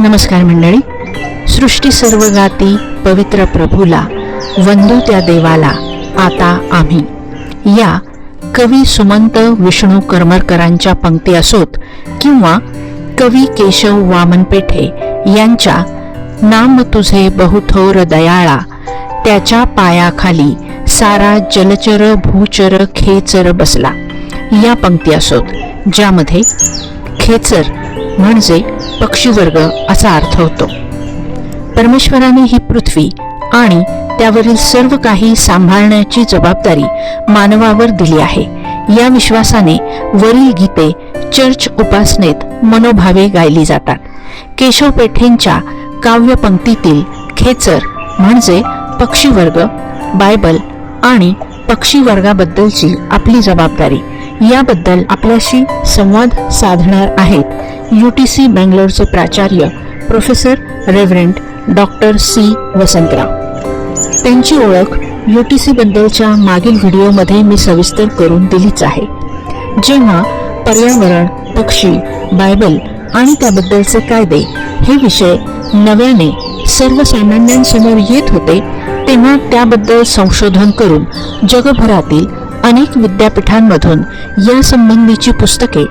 नमस्कार मंडळी. सृष्टी सर्व गाती पवित्र प्रभूला, वंदू त्या देवाला आता आम्ही, या कवी सुमंत विष्णू करमरकरांच्या पंक्ती असोत किंवा कवी केशव वामन पेठे यांच्या नाम तुझे बहुथोर दयाळा, त्याच्या पायाखाली सारा जलचर भूचर खेचर बसला, या पंक्ती असोत, ज्यामध्ये खेचर म्हणजे पक्षीवर्ग असा अर्थ होतो. परमेश्वराने ही पृथ्वी आणि त्यावरील सर्व काही सांभाळण्याची जबाबदारी मानवावर दिली आहे. या विश्वासाने वरील गीते चर्च उपासनेत मनोभावे गायली जातात. केशव पेठेंच्या काव्यपंक्तीतील खेचर म्हणजे पक्षीवर्ग, बायबल आणि पक्षी वर्गाबद्दलची आपली जबाबदारी याबद्दल आपल्याशी संवाद साधणार आहेत UTC बेंगलोरचे प्राचार्य professor reverend doctor C. Vasantrao. त्यांची ओळख UTC बद्दलच्या मागील व्हिडिओमध्ये मी सविस्तर करून दिलीच आहे. जेव्हा पर्यावरण, पक्षी, बायबल आणि त्याबद्दलचे कायदे हे विषय नव्याने सर्वसामान्यांसमोर येत होते, तेव्हा त्याबद्दल संशोधन करून जगभरातील अनेक विद्यापीठांमधून या संबंधीची पुस्तके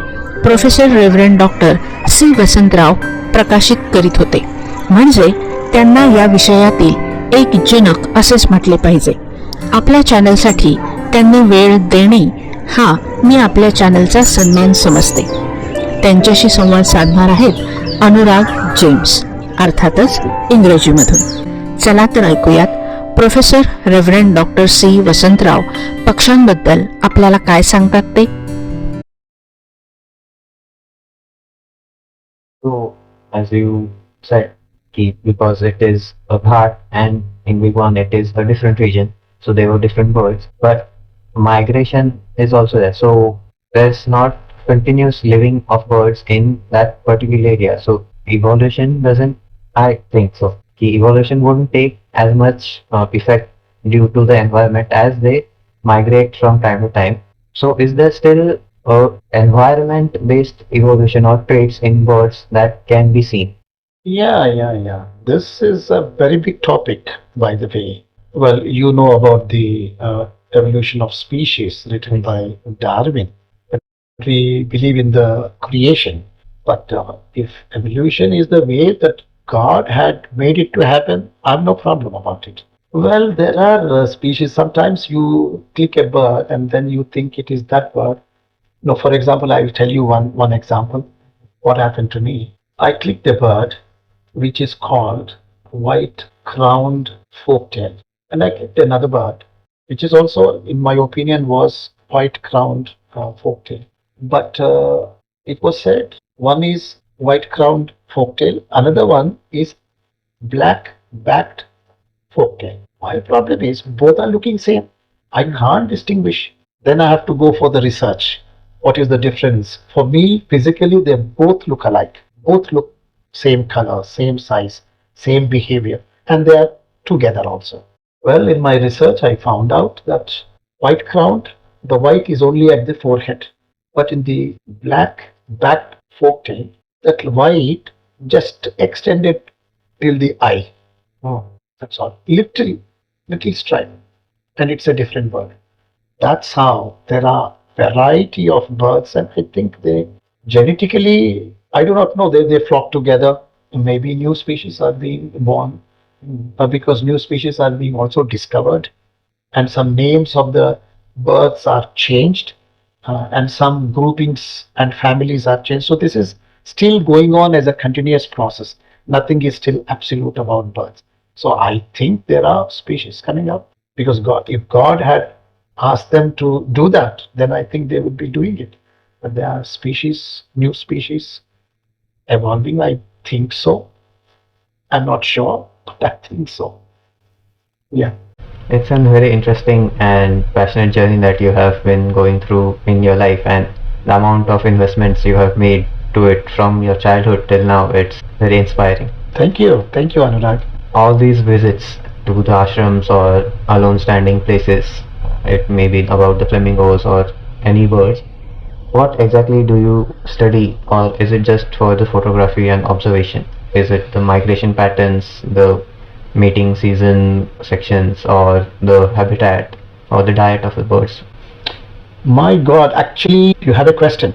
professor reverend doctor C. Vasantrao प्रकाशित करीत होते. म्हणजे त्यांना या विषयातील एक जनक असेच म्हटले पाहिजे. आपल्या चॅनलसाठी त्यांनी वेळ देणे हा मी आपल्या चॅनलचा सन्मान समजते. त्यांच्याशी संवाद साधणार आहेत अनुराग जेम्स, अर्थातच इंग्रजीमधून. चला तर ऐकूयात professor reverend doctor C. Vasantrao पक्ष्यांबद्दल आपल्याला काय सांगतात ते. So, as you said, because it is a Ghat and in Bigwan it is a different region, so there were different birds, but migration is also there. So there's not continuous living of birds in that particular area. So evolution doesn't, I think so. Evolution wouldn't take as much effect due to the environment as they migrate from time to time. So is there still environment-based evolution or traits in birds that can be seen? Yeah. This is a very big topic, by the way. Well, you know about the evolution of species written by Darwin. We believe in the creation, but if evolution is the way that God had made it to happen, I have no problem about it. Well, there are species. Sometimes you click a bird and then you think it is that bird. No, for example, I will tell you one example. What happened to me? I clicked a bird which is called white-crowned forktail, and I clicked another bird which is also, in my opinion, was white-crowned forktail. But it was said one is white-crowned forktail, another one is black-backed forktail. My problem is both are looking same. I can't distinguish. Then I have to go for the research. What is the difference? For me, physically, they both look alike. Both look same color, same size, same behavior, and they are together also. Well, in my research, I found out that white-crowned, the white is only at the forehead, but in the black-backed forktail, that white just extended till the eye. Oh, that's all. Little stripe, and it's a different bird. That's how there are variety of birds, and I think they genetically, I do not know, they flock together. Maybe new species are being born, because new species are being also discovered, and some names of the birds are changed, and some groupings and families are changed. So this is still going on as a continuous process. Nothing is still absolute about birds. So I think there are species coming up, because if God had asked them to do that, then I think they would be doing it. But there are species, new species evolving. I think so. I'm not sure, but I think so. Yeah. It's a very interesting and passionate journey that you have been going through in your life, and the amount of investments you have made to it from your childhood till now, it's very inspiring. Thank you, Anurag. All these visits to the ashrams or alone standing places, it may be about the flamingos or any birds, What exactly do you study, or is it just for the photography and observation? Is it the migration patterns, the mating season sections, or the habitat, or the diet of the birds? My God, actually, you have a question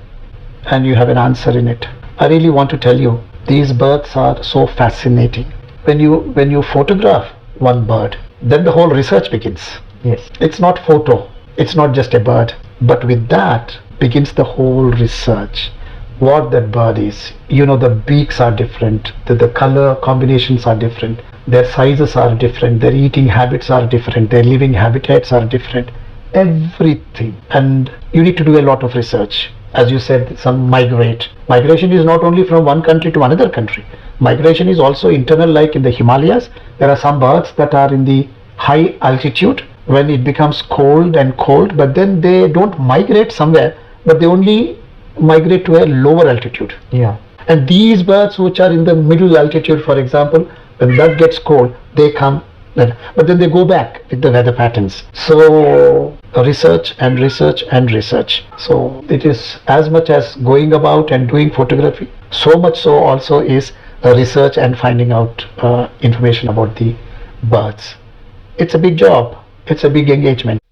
and you have an answer in it. I really want to tell you, these birds are so fascinating. When you photograph one bird, then the whole research begins. Yes. It's not photo, it's not just a bird, but with that begins the whole research. What that bird is, the beaks are different, the color combinations are different, their sizes are different, their eating habits are different, their living habitats are different, everything. And you need to do a lot of research. As you said, some migrate. Migration is not only from one country to another country. Migration is also internal, like in the Himalayas. There are some birds that are in the high altitude when it becomes cold and cold, but then they don't migrate somewhere, but they only migrate to a lower altitude. Yeah. And these birds which are in the middle altitude, for example, when that gets cold, they come, but then they go back with the weather patterns. So research and research and research. So it is as much as going about and doing photography, so much so also is research and finding out information about the birds. It's a big job. It's a big engagement.